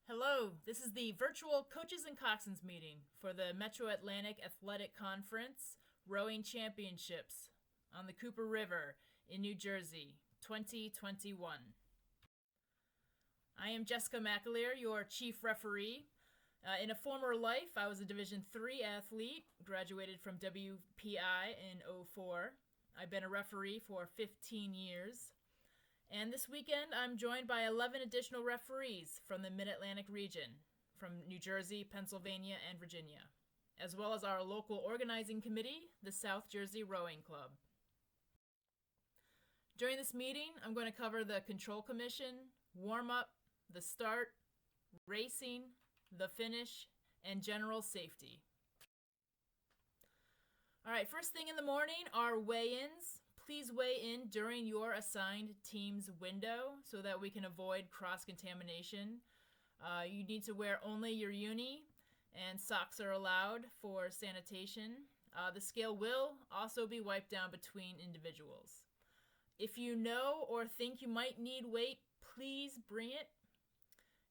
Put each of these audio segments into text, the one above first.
Hello, this is the virtual Coaches and Coxswains meeting for the Metro Atlantic Athletic Conference Rowing Championships on the Cooper River in New Jersey, 2021. I am Jessica McAleer, your chief referee. In a former life, I was a Division III athlete, graduated from WPI in '04. I've been a referee for 15 years. And this weekend, I'm joined by 11 additional referees from the Mid-Atlantic region, from New Jersey, Pennsylvania, and Virginia, as well as our local organizing committee, the South Jersey Rowing Club. During this meeting, I'm going to cover the Control Commission, warm-up, the start, racing, the finish, and general safety. All right, first thing in the morning are weigh-ins. Please weigh in during your assigned team's window so that we can avoid cross-contamination. You need to wear only your uni, and socks are allowed for sanitation. The scale will also be wiped down between individuals. If you know or think you might need weight, please bring it.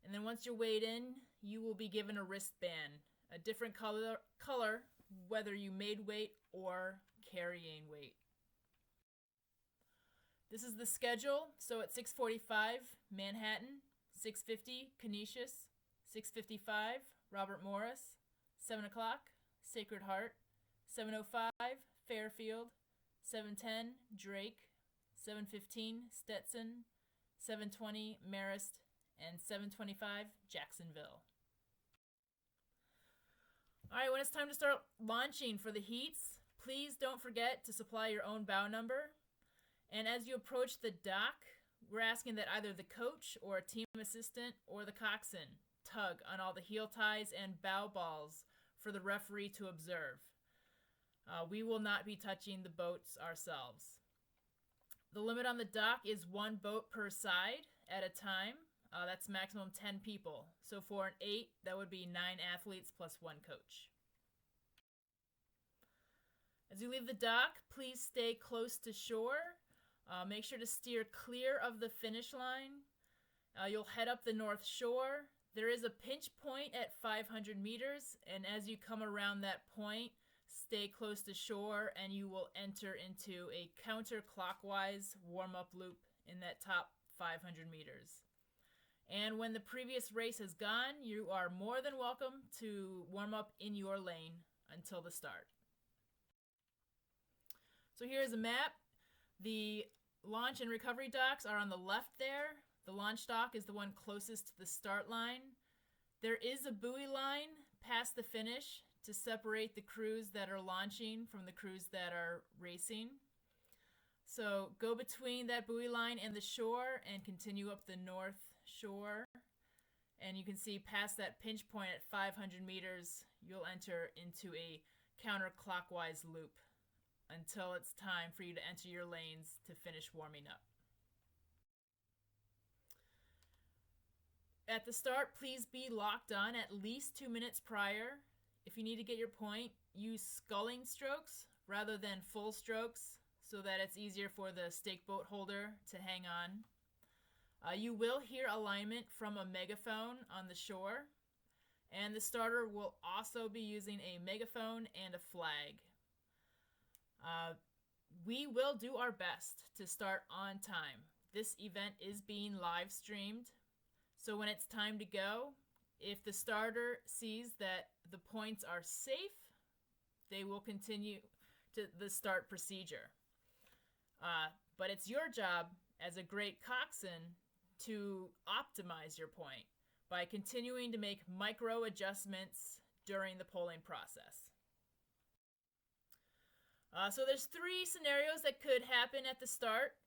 And then once you're weighed in, you will be given a wristband, a different color whether you made weight or carrying weight. This is the schedule. So at 6:45, Manhattan, 6:50, Canisius, 6:55, Robert Morris, 7 o'clock, Sacred Heart, 7:05, Fairfield, 7:10, Drake, 7:15, Stetson, 7:20, Marist, and 7:25, Jacksonville. All right, when it's time to start launching for the heats, please don't forget to supply your own bow number. And as you approach the dock, we're asking that either the coach or a team assistant or the coxswain tug on all the heel ties and bow balls for the referee to observe. We will not be touching the boats ourselves. The limit on the dock is 1 boat per side at a time. That's maximum 10 people. So for an 8, that would be 9 athletes plus 1 coach. As you leave the dock, please stay close to shore. Make sure to steer clear of the finish line. You'll head up the north shore. There is a pinch point at 500 meters, and as you come around that point, stay close to shore and you will enter into a counterclockwise warm-up loop in that top 500 meters. And when the previous race has gone, you are more than welcome to warm up in your lane until the start. So here's a map. The launch and recovery docks are on the left there. The launch dock is the one closest to the start line. There is a buoy line past the finish to separate the crews that are launching from the crews that are racing. So go between that buoy line and the shore and continue up the north shore. And you can see past that pinch point at 500 meters, you'll enter into a counterclockwise loop until it's time for you to enter your lanes to finish warming up. At the start, please be locked on at least 2 minutes prior. If you need to get your point, use sculling strokes rather than full strokes so that it's easier for the stake boat holder to hang on. You will hear alignment from a megaphone on the shore, and the starter will also be using a megaphone and a flag. We will do our best to start on time. This event is being live streamed, so when it's time to go, if the starter sees that the points are safe, they will continue to the start procedure. But it's your job as a great coxswain to optimize your point by continuing to make micro adjustments during the polling process. So there's 3 scenarios that could happen at the start.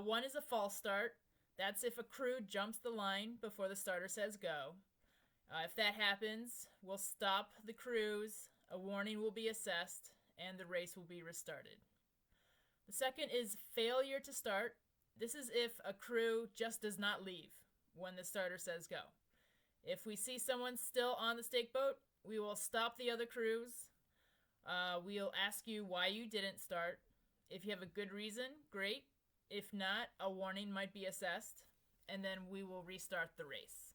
One is a false start. That's if a crew jumps the line before the starter says go. If that happens, we'll stop the crews, a warning will be assessed, and the race will be restarted. The second is failure to start. This is if a crew just does not leave when the starter says go. If we see someone still on the stake boat, we will stop the other crews. We'll ask you why you didn't start. If you have a good reason, great. If not, a warning might be assessed, and then we will restart the race.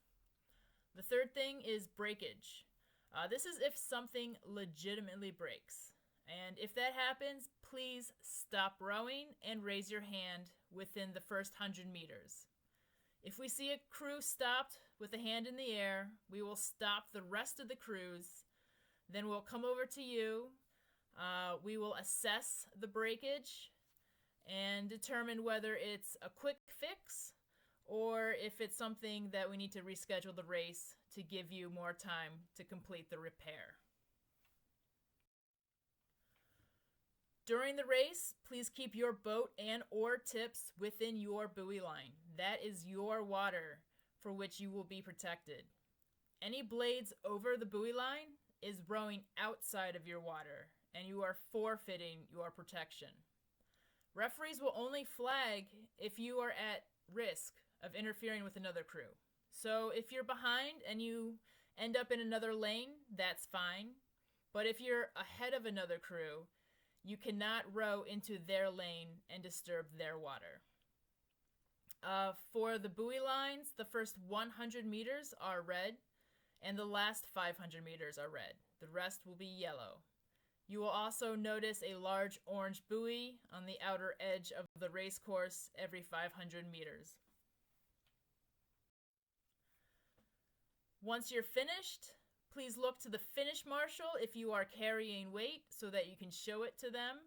The third thing is breakage. This is if something legitimately breaks. And if that happens, please stop rowing and raise your hand within the first 100 meters. If we see a crew stopped with a hand in the air, we will stop the rest of the crews. Then we'll come over to you. We will assess the breakage and determine whether it's a quick fix or if it's something that we need to reschedule the race to give you more time to complete the repair. During the race, please keep your boat and oar tips within your buoy line. That is your water for which you will be protected. Any blades over the buoy line is rowing outside of your water, and you are forfeiting your protection. Referees will only flag if you are at risk of interfering with another crew. So if you're behind and you end up in another lane, that's fine. But if you're ahead of another crew, you cannot row into their lane and disturb their water. For the buoy lines, the first 100 meters are red, and the last 500 meters are red. The rest will be yellow. You will also notice a large orange buoy on the outer edge of the race course every 500 meters. Once you're finished, please look to the finish marshal if you are carrying weight so that you can show it to them.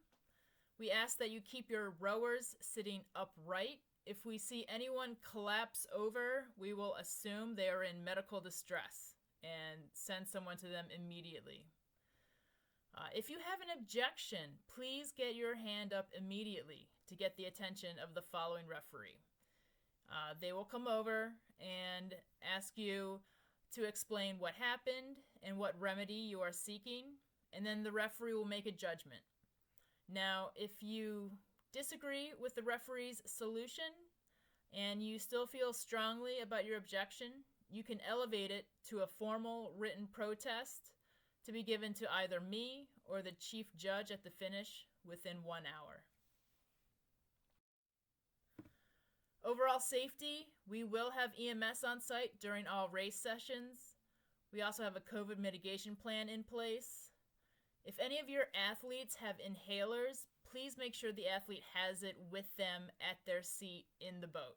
We ask that you keep your rowers sitting upright. If we see anyone collapse over, we will assume they are in medical distress and send someone to them immediately. If you have an objection, please get your hand up immediately to get the attention of the following referee. They will come over and ask you to explain what happened and what remedy you are seeking, and then the referee will make a judgment. Now, if you disagree with the referee's solution and you still feel strongly about your objection, you can elevate it to a formal written protest to be given to either me or the chief judge at the finish within 1 hour. Overall safety, we will have EMS on site during all race sessions. We also have a COVID mitigation plan in place. If any of your athletes have inhalers, please make sure the athlete has it with them at their seat in the boat,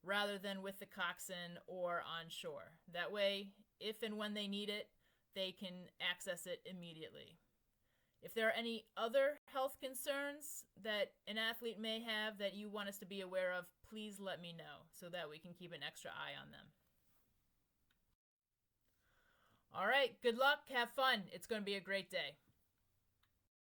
rather than with the coxswain or on shore. That way, if and when they need it, they can access it immediately. If there are any other health concerns that an athlete may have that you want us to be aware of, please let me know so that we can keep an extra eye on them. All right, good luck, have fun. It's going to be a great day.